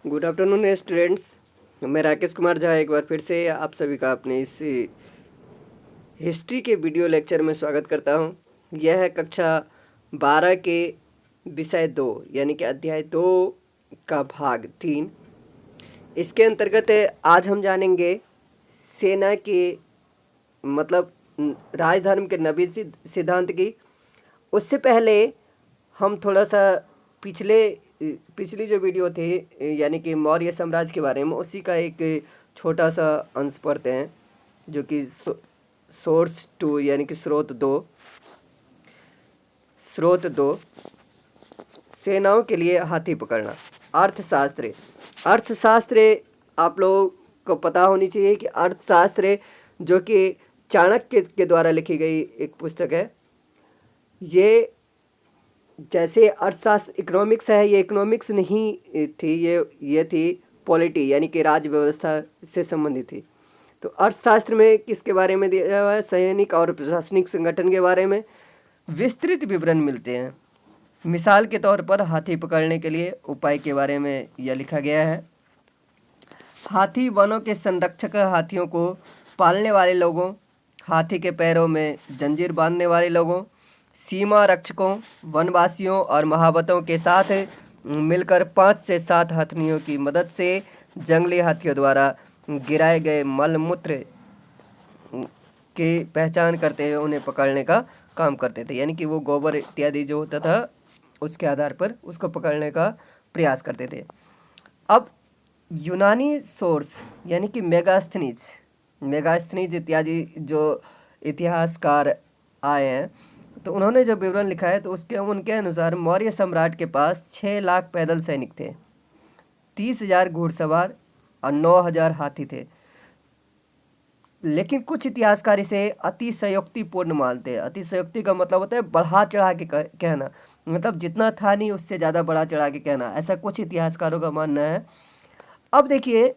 Good afternoon students. मैं राकेश कुमार झा एक बार फिर से आप सभी का अपने इस हिस्ट्री के वीडियो लेक्चर में स्वागत करता हूं। यह है कक्षा 12 के विषय 2 यानी कि अध्याय 2 का भाग 3। इसके अंतर्गत आज हम जानेंगे सेना के मतलब राजधर्म के नवीन सिद्धांत की। उससे पहले हम थोड़ा सा पिछली जो वीडियो थी यानी कि मौर्य साम्राज्य के बारे में, उसी का एक छोटा सा अंश पढ़ते हैं, जो कि सोर्स 2 यानी कि स्रोत दो। सेनाओं के लिए हाथी पकड़ना। अर्थशास्त्र आप लोगों को पता होनी चाहिए कि अर्थशास्त्र जो कि चाणक्य के द्वारा लिखी गई एक पुस्तक है। ये जैसे अर्थशास्त्र इकोनॉमिक्स है, ये इकोनॉमिक्स नहीं थी, ये थी पॉलिटी यानी कि राज्य व्यवस्था से संबंधित थी। तो अर्थशास्त्र में किसके बारे में दिया हुआ है? सैनिक और प्रशासनिक संगठन के बारे में विस्तृत विवरण मिलते हैं। मिसाल के तौर पर हाथी पकड़ने के लिए उपाय के बारे में यह लिखा गया है। हाथी वनों के संरक्षक, हाथियों को पालने वाले लोगों, हाथी के पैरों में जंजीर बांधने वाले लोगों, सीमा रक्षकों, वनवासियों और महावतों के साथ मिलकर 5 से 7 हथनियों की मदद से जंगली हाथियों द्वारा गिराए गए मल मूत्र की पहचान करते हुए उन्हें पकड़ने का काम करते थे। यानी कि वो गोबर इत्यादि जो होता था उसके आधार पर उसको पकड़ने का प्रयास करते थे। अब यूनानी सोर्स यानी कि मेगास्थनीज इत्यादि जो इतिहासकार आए हैं, तो उन्होंने जब विवरण लिखा है तो उनके अनुसार मौर्य सम्राट के पास 6 लाख पैदल सैनिक थे, 30,000 घुड़सवार और 9,000 हाथी थे। लेकिन कुछ इतिहासकार इसे अतिशयोक्तिपूर्ण मानते हैं। अतिशयोक्ति का मतलब होता है बढ़ा चढ़ा के कहना, मतलब जितना था नहीं उससे ज़्यादा बढ़ा चढ़ा के कहना, ऐसा कुछ इतिहासकारों का मानना है। अब देखिए,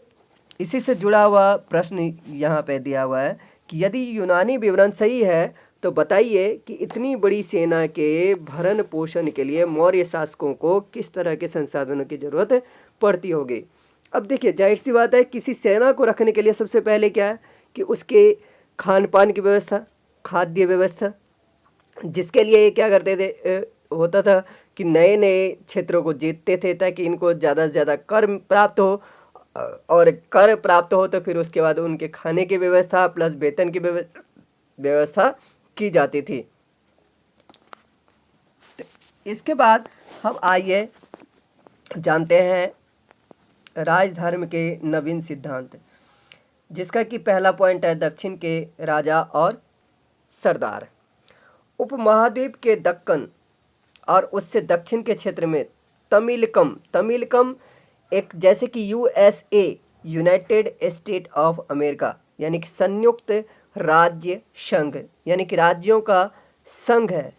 इसी से जुड़ा हुआ प्रश्न यहाँ पे दिया हुआ है कि यदि यूनानी विवरण सही है तो बताइए कि इतनी बड़ी सेना के भरण पोषण के लिए मौर्य शासकों को किस तरह के संसाधनों की जरूरत पड़ती होगी। अब देखिए, जाहिर सी बात है, किसी सेना को रखने के लिए सबसे पहले क्या है कि उसके खान पान की व्यवस्था, खाद्य व्यवस्था, जिसके लिए ये क्या करते थे, होता था कि नए नए क्षेत्रों को जीतते थे ताकि इनको ज़्यादा से ज़्यादा कर प्राप्त हो, और कर प्राप्त हो तो फिर उसके बाद उनके खाने की व्यवस्था प्लस वेतन की व्यवस्था की जाती थी। तो इसके बाद हम आइए जानते हैं राजधर्म के नवीन सिद्धांत, जिसका कि पहला पॉइंट है दक्षिण के राजा और सरदार। उपमहाद्वीप के दक्कन और उससे दक्षिण के क्षेत्र में तमिलकम एक जैसे कि USA, United state of America, यानी कि संयुक्त राज्य संघ, यानी कि राज्यों का संघ है।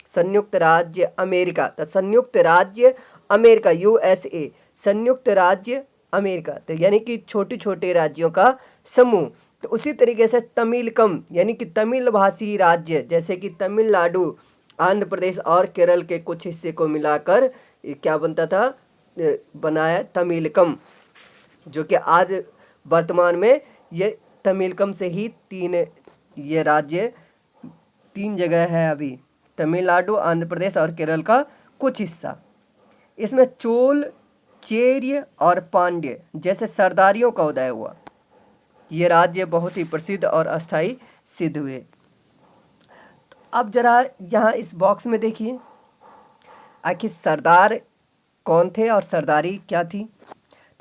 संयुक्त राज्य अमेरिका, तो संयुक्त राज्य अमेरिका यूएसए, संयुक्त राज्य अमेरिका, तो यानी कि छोटे छोटे राज्यों का समूह। तो उसी तरीके से तमिलकम यानी कि तमिल भाषी राज्य, जैसे कि तमिलनाडु, आंध्र प्रदेश और केरल के कुछ हिस्से को मिलाकर क्या बनता था, बनाया तमिलकम, जो कि आज वर्तमान में ये तमिलकम से ही ये राज्य 3 जगह है अभी, तमिलनाडु, आंध्र प्रदेश और केरल का कुछ हिस्सा। इसमें चोल, चेर्य और पांड्य जैसे सरदारियों का उदय हुआ। ये राज्य बहुत ही प्रसिद्ध और अस्थायी सिद्ध हुए। तो अब जरा यहाँ इस बॉक्स में देखिए, आखिर सरदार कौन थे और सरदारी क्या थी।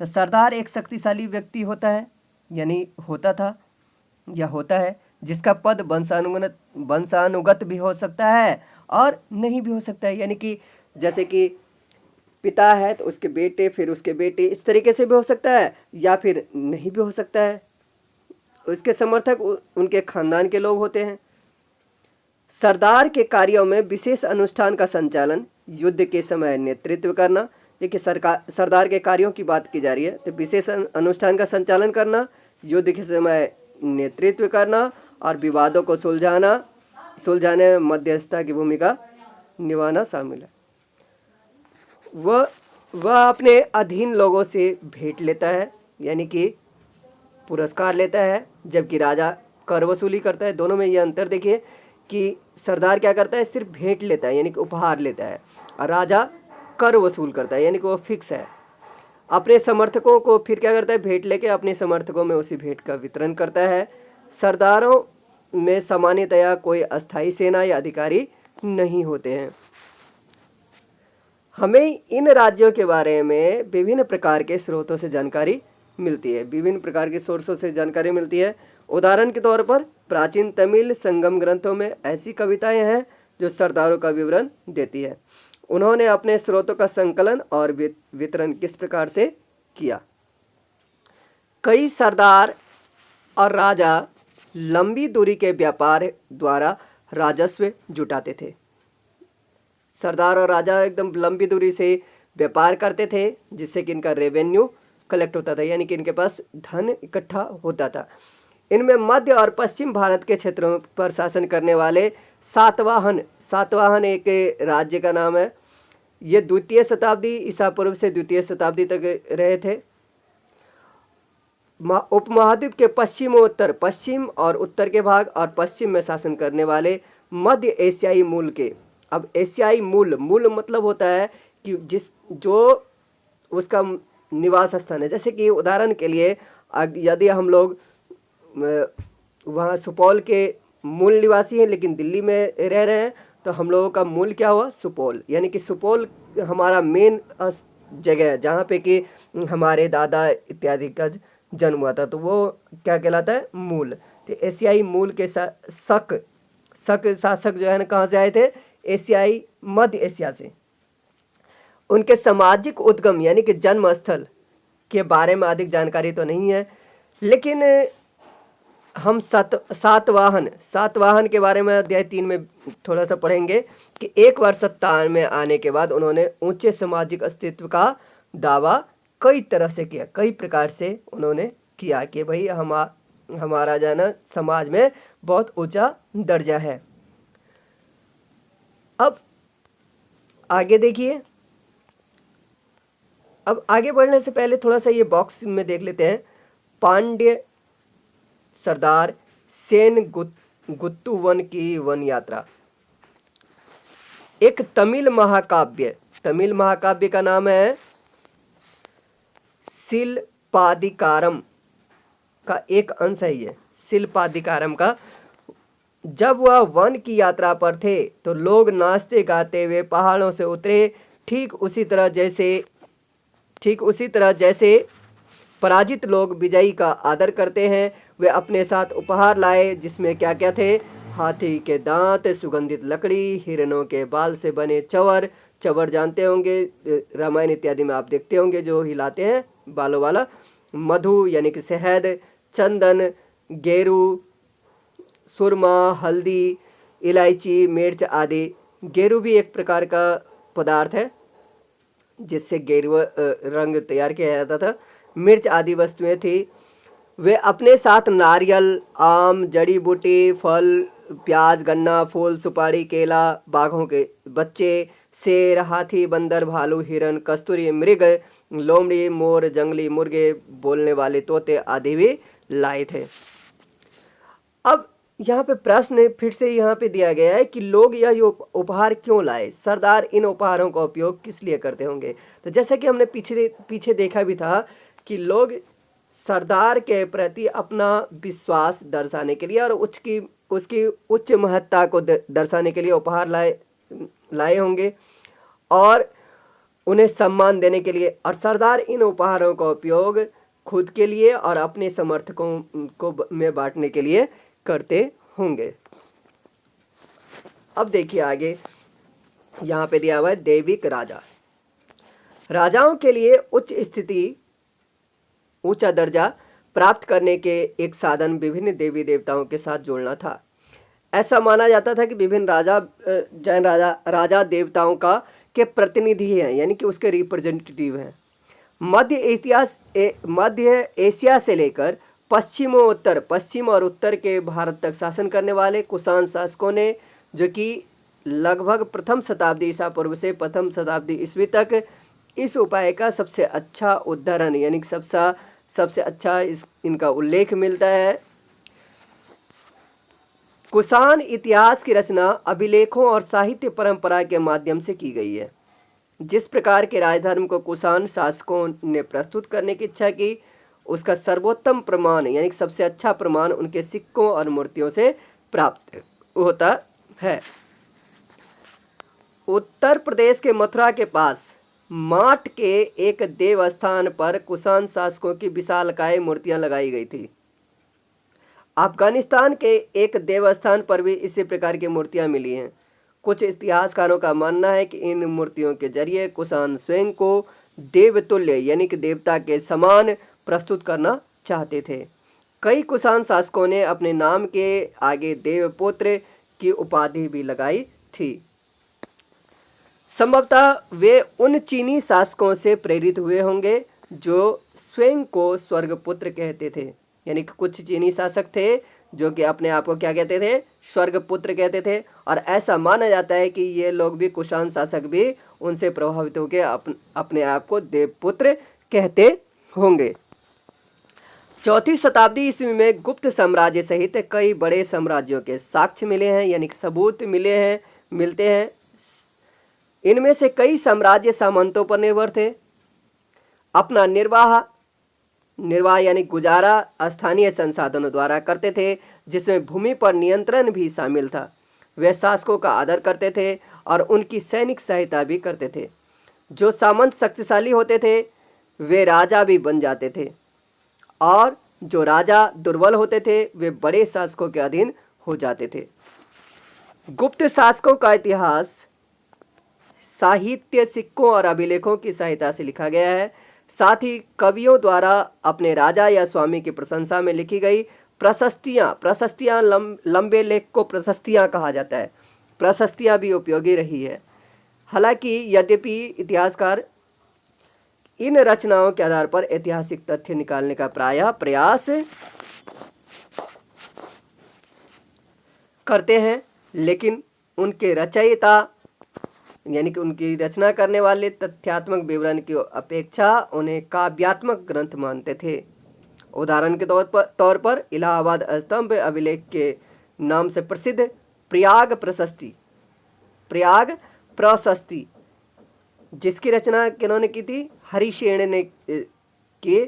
तो सरदार एक शक्तिशाली व्यक्ति होता है, यानी होता था या होता है, जिसका पद वंशानुगत भी हो सकता है और नहीं भी हो सकता है। यानी कि जैसे कि पिता है तो उसके बेटे, फिर उसके बेटे, इस तरीके से भी हो सकता है या फिर नहीं भी हो सकता है। उसके समर्थक उनके खानदान के लोग होते हैं। सरदार के कार्यों में विशेष अनुष्ठान का संचालन, युद्ध के समय नेतृत्व करना। देखिए, सरदार के कार्यों की बात की जा रही है, तो विशेष अनुष्ठान का संचालन करना, युद्ध के समय नेतृत्व करना और विवादों को सुलझाने में मध्यस्थता की भूमिका निभाना शामिल है। वह वह अपने अधीन लोगों से भेंट लेता है, यानी कि पुरस्कार लेता है, जबकि राजा कर वसूली करता है। दोनों में ये अंतर देखिए कि सरदार क्या करता है, सिर्फ भेंट लेता है यानी कि उपहार लेता है, और राजा कर वसूल करता है यानी कि वो फिक्स है। अपने समर्थकों को फिर क्या करता है, भेंट लेके अपने समर्थकों में उसी भेंट का वितरण करता है। सरदारों में सामान्यतया कोई अस्थायी सेना या अधिकारी नहीं होते हैं। हमें इन राज्यों के बारे में विभिन्न प्रकार के स्रोतों से जानकारी मिलती है, विभिन्न प्रकार के सोर्सों से जानकारी मिलती है। उदाहरण के तौर पर प्राचीन तमिल संगम ग्रंथों में ऐसी कविताएं हैं जो सरदारों का विवरण देती है। उन्होंने अपने स्रोतों का संकलन और वितरण किस प्रकार से किया। कई सरदार और राजा लंबी दूरी के व्यापार द्वारा राजस्व जुटाते थे। सरदार और राजा एकदम लंबी दूरी से व्यापार करते थे, जिससे कि इनका रेवेन्यू कलेक्ट होता था, यानी कि इनके पास धन इकट्ठा होता था। इनमें मध्य और पश्चिम भारत के क्षेत्रों पर शासन करने वाले सातवाहन एक राज्य का नाम है। ये द्वितीय शताब्दी ईसा पूर्व से द्वितीय शताब्दी तक रहे थे। उपमहाद्वीप के पश्चिम और उत्तर के भाग और पश्चिम में शासन करने वाले मध्य एशियाई मूल के। अब एशियाई मूल मतलब होता है कि जो उसका निवास स्थान है। जैसे कि उदाहरण के लिए यदि हम लोग वहाँ सुपौल के मूल निवासी हैं लेकिन दिल्ली में रह रहे हैं, तो हम लोगों का मूल क्या हुआ, सुपौल। यानी कि सुपौल हमारा मेन जगह है जहाँ पे कि हमारे दादा इत्यादि का जन्म हुआ था, तो वो क्या कहलाता है, मूल। तो एशियाई मूल के शक शासक जो है ना, कहाँ से आए थे, एशियाई मध्य एशिया से। उनके सामाजिक उद्गम यानी कि जन्म स्थल के बारे में अधिक जानकारी तो नहीं है, लेकिन हम सातवाहन के बारे में अध्याय 3 में थोड़ा सा पढ़ेंगे कि एक बार सत्ता में आने के बाद उन्होंने ऊंचे सामाजिक अस्तित्व का दावा कई तरह से किया, कई प्रकार से उन्होंने किया कि भाई हमारा जो है ना समाज में बहुत ऊंचा दर्जा है। अब आगे देखिए, अब आगे बढ़ने से पहले थोड़ा सा ये बॉक्स में देख लेते हैं। पांड्य सरदार सेन गुत्तु वन की वन यात्रा। एक तमिल महाकाव्य का नाम है शिल्पादिकारम का एक अंश है ये, शिल्पादिकारम का। जब वह वन की यात्रा पर थे तो लोग नाचते गाते हुए पहाड़ों से उतरे, ठीक उसी तरह जैसे पराजित लोग विजयी का आदर करते हैं। वे अपने साथ उपहार लाए, जिसमें क्या क्या थे, हाथी के दांत, सुगंधित लकड़ी, हिरणों के बाल से बने चवर जानते होंगे, रामायण इत्यादि में आप देखते होंगे जो हिलाते हैं बालों वाला, मधु यानी कि शहद, चंदन, गेरू, सुरमा, हल्दी, इलायची, मिर्च आदि। गेरू भी एक प्रकार का पदार्थ है जिससे गेरुआ रंग तैयार किया जाता था। मिर्च आदि वस्तुएं थी। वे अपने साथ नारियल, आम, जड़ी बूटी, फल, प्याज, गन्ना, फूल, सुपारी, केला, बाघों के बच्चे, शेर, हाथी, बंदर, भालू, हिरन, कस्तूरी मृग, लोमड़ी, मोर, जंगली मुर्गे, बोलने वाले तोते आदि भी लाए थे। अब यहाँ पे प्रश्न फिर से यहाँ पे दिया गया है कि लोग यह उपहार क्यों लाए, सरदार इन उपहारों का उपयोग किस लिए करते होंगे। तो जैसा कि हमने पीछे देखा भी था कि लोग सरदार के प्रति अपना विश्वास दर्शाने के लिए और उसकी उच्च महत्ता को दर्शाने के लिए उपहार लाए होंगे और उन्हें सम्मान देने के लिए। और सरदार इन उपहारों का उपयोग खुद के लिए और अपने समर्थकों को में बांटने के लिए करते होंगे। अब देखिए आगे यहाँ पे दिया हुआ है दैविक राजा। राजाओं के लिए ऊंचा दर्जा प्राप्त करने के एक साधन विभिन्न देवी देवताओं के साथ जोड़ना था। ऐसा माना जाता था कि विभिन्न राजा देवताओं के प्रतिनिधि हैं, यानी कि उसके रिप्रेजेंटेटिव हैं। मध्य एशिया से लेकर पश्चिम और उत्तर के भारत तक शासन करने वाले कुषाण शासकों ने, जो कि लगभग प्रथम शताब्दी ईसा पूर्व से प्रथम शताब्दी ईस्वी तक इस उपाय का सबसे अच्छा उदाहरण यानी कि सबसे अच्छा इनका उल्लेख मिलता है। कुषाण इतिहास की रचना अभिलेखों और साहित्य परंपरा के माध्यम से की गई है। जिस प्रकार के राजधर्म को कुषाण शासकों ने प्रस्तुत करने की इच्छा की, उसका सर्वोत्तम प्रमाण यानी सबसे अच्छा प्रमाण उनके सिक्कों और मूर्तियों से प्राप्त होता है। उत्तर प्रदेश के मथुरा के पास माट के एक देवस्थान पर कुषाण शासकों की विशालकाय मूर्तियां लगाई गई थी। अफगानिस्तान के एक देवस्थान पर भी इसी प्रकार की मूर्तियां मिली हैं। कुछ इतिहासकारों का मानना है कि इन मूर्तियों के जरिए कुषाण स्वयं को देवतुल्य यानी कि देवता के समान प्रस्तुत करना चाहते थे। कई कुषाण शासकों ने अपने नाम के आगे देवपुत्र की उपाधि भी लगाई थी। संभवतः वे उन चीनी शासकों से प्रेरित हुए होंगे जो स्वयं को स्वर्गपुत्र कहते थे। यानी कि कुछ चीनी शासक थे जो कि अपने आप को क्या कहते थे, स्वर्गपुत्र कहते थे। और ऐसा माना जाता है कि ये लोग भी, कुषाण शासक भी उनसे प्रभावित होकर अपने आप को देवपुत्र कहते होंगे। 4वीं शताब्दी ईस्वी में गुप्त साम्राज्य सहित कई बड़े साम्राज्यों के साक्ष्य मिले हैं यानी कि सबूत मिलते हैं। इनमें से कई साम्राज्य सामंतों पर निर्भर थे। अपना निर्वाह यानी गुजारा स्थानीय संसाधनों द्वारा करते थे, जिसमें भूमि पर नियंत्रण भी शामिल था। वे शासकों का आदर करते थे और उनकी सैनिक सहायता भी करते थे। जो सामंत शक्तिशाली होते थे वे राजा भी बन जाते थे और जो राजा दुर्बल होते थे वे बड़े शासकों के अधीन हो जाते थे। गुप्त शासकों का इतिहास साहित्य, सिक्कों और अभिलेखों की सहायता से लिखा गया है। साथ ही कवियों द्वारा अपने राजा या स्वामी की प्रशंसा में लिखी गई प्रशस्तियां लंबे लेख को प्रशस्तियां कहा जाता है। प्रशस्तियां भी उपयोगी रही है। हालांकि यद्यपि इतिहासकार इन रचनाओं के आधार पर ऐतिहासिक तथ्य निकालने का प्रायः प्रयास करते हैं, लेकिन उनके रचयिता यानी कि उनकी रचना करने वाले तथ्यात्मक विवरण की अपेक्षा उन्हें काव्यात्मक ग्रंथ मानते थे। उदाहरण के तौर पर इलाहाबाद स्तंभ अभिलेख के नाम से प्रसिद्ध प्रयाग प्रशस्ति जिसकी रचना किन्होंने की थी, हरिसेन ने की।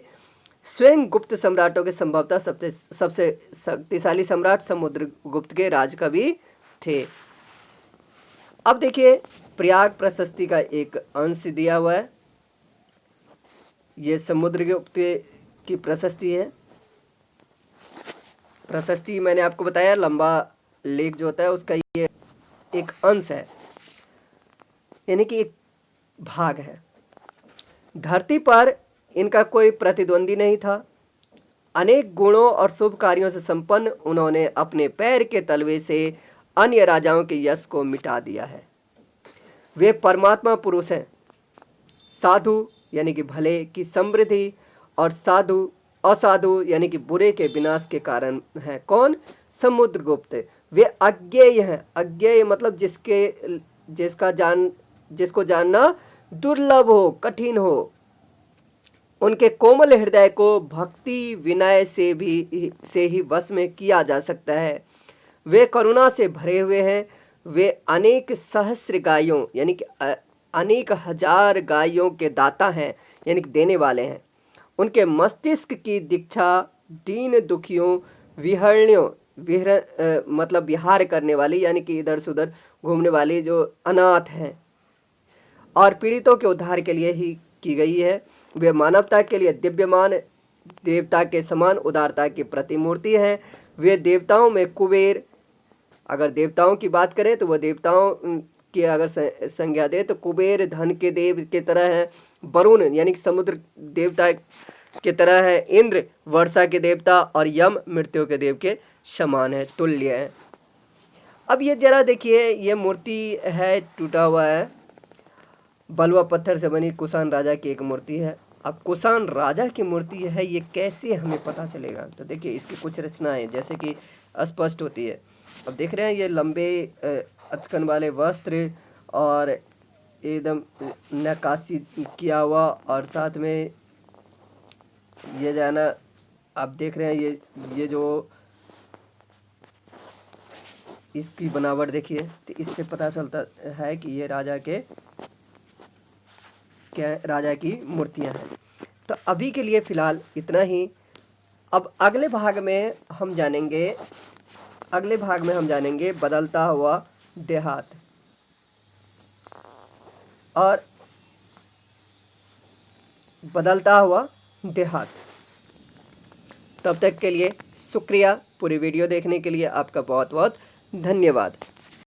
स्वयं गुप्त सम्राटों के संभवतः सबसे शक्तिशाली सम्राट समुद्रगुप्त के राजकवि थे। अब देखिए प्रयाग प्रशस्ति का एक अंश दिया हुआ है। ये समुद्रगुप्त की प्रशस्ति है। प्रशस्ति मैंने आपको बताया लंबा लेख जो होता है उसका ये एक अंश है यानी कि एक भाग है। धरती पर इनका कोई प्रतिद्वंदी नहीं था। अनेक गुणों और शुभ कार्यों से संपन्न उन्होंने अपने पैर के तलवे से अन्य राजाओं के यश को मिटा दिया है। वे परमात्मा पुरुष हैं। साधु यानी कि भले की समृद्धि और असाधु यानी कि बुरे के विनाश के कारण है। कौन? समुद्रगुप्त। वे अज्ञेय हैं। अज्ञेय मतलब जिसको जानना दुर्लभ हो, कठिन हो। उनके कोमल हृदय को भक्ति विनय से ही वश में किया जा सकता है। वे करुणा से भरे हुए हैं। वे अनेक सहस्त्र गायों यानी कि अनेक हजार गायों के दाता हैं यानी कि देने वाले हैं। उनके मस्तिष्क की दीक्षा दीन दुखियों मतलब विहार करने वाली यानी कि इधर से उधर घूमने वाली जो अनाथ हैं और पीड़ितों के उद्धार के लिए ही की गई है। वे मानवता के लिए दिव्यमान देवता के समान उदारता की प्रतिमूर्ति हैं। वे देवताओं में कुबेर, अगर देवताओं की बात करें तो वह देवताओं की अगर संज्ञा दे तो कुबेर धन के देव के तरह है। वरुण यानी कि समुद्र देवता के तरह है। इंद्र वर्षा के देवता और यम मृत्यु के देव के समान है, तुल्य है। अब ये जरा देखिए, ये मूर्ति है, टूटा हुआ है, बलुआ पत्थर से बनी कुषाण राजा की एक मूर्ति है। अब कुषाण राजा की मूर्ति है, ये कैसे हमें पता चलेगा? तो देखिए इसकी कुछ रचनाएं जैसे कि स्पष्ट होती है। अब देख रहे हैं ये लंबे अचकन वाले वस्त्र और एकदम नक्काशी किया हुआ, और साथ में ये जो है ना आप देख रहे हैं, ये जो इसकी बनावट देखिए, तो इससे पता चलता है कि ये राजा की मूर्तियां हैं। तो अभी के लिए फ़िलहाल इतना ही। अब अगले भाग में हम जानेंगे बदलता हुआ देहात, और बदलता हुआ देहात। तब तक के लिए शुक्रिया। पूरी वीडियो देखने के लिए आपका बहुत बहुत धन्यवाद।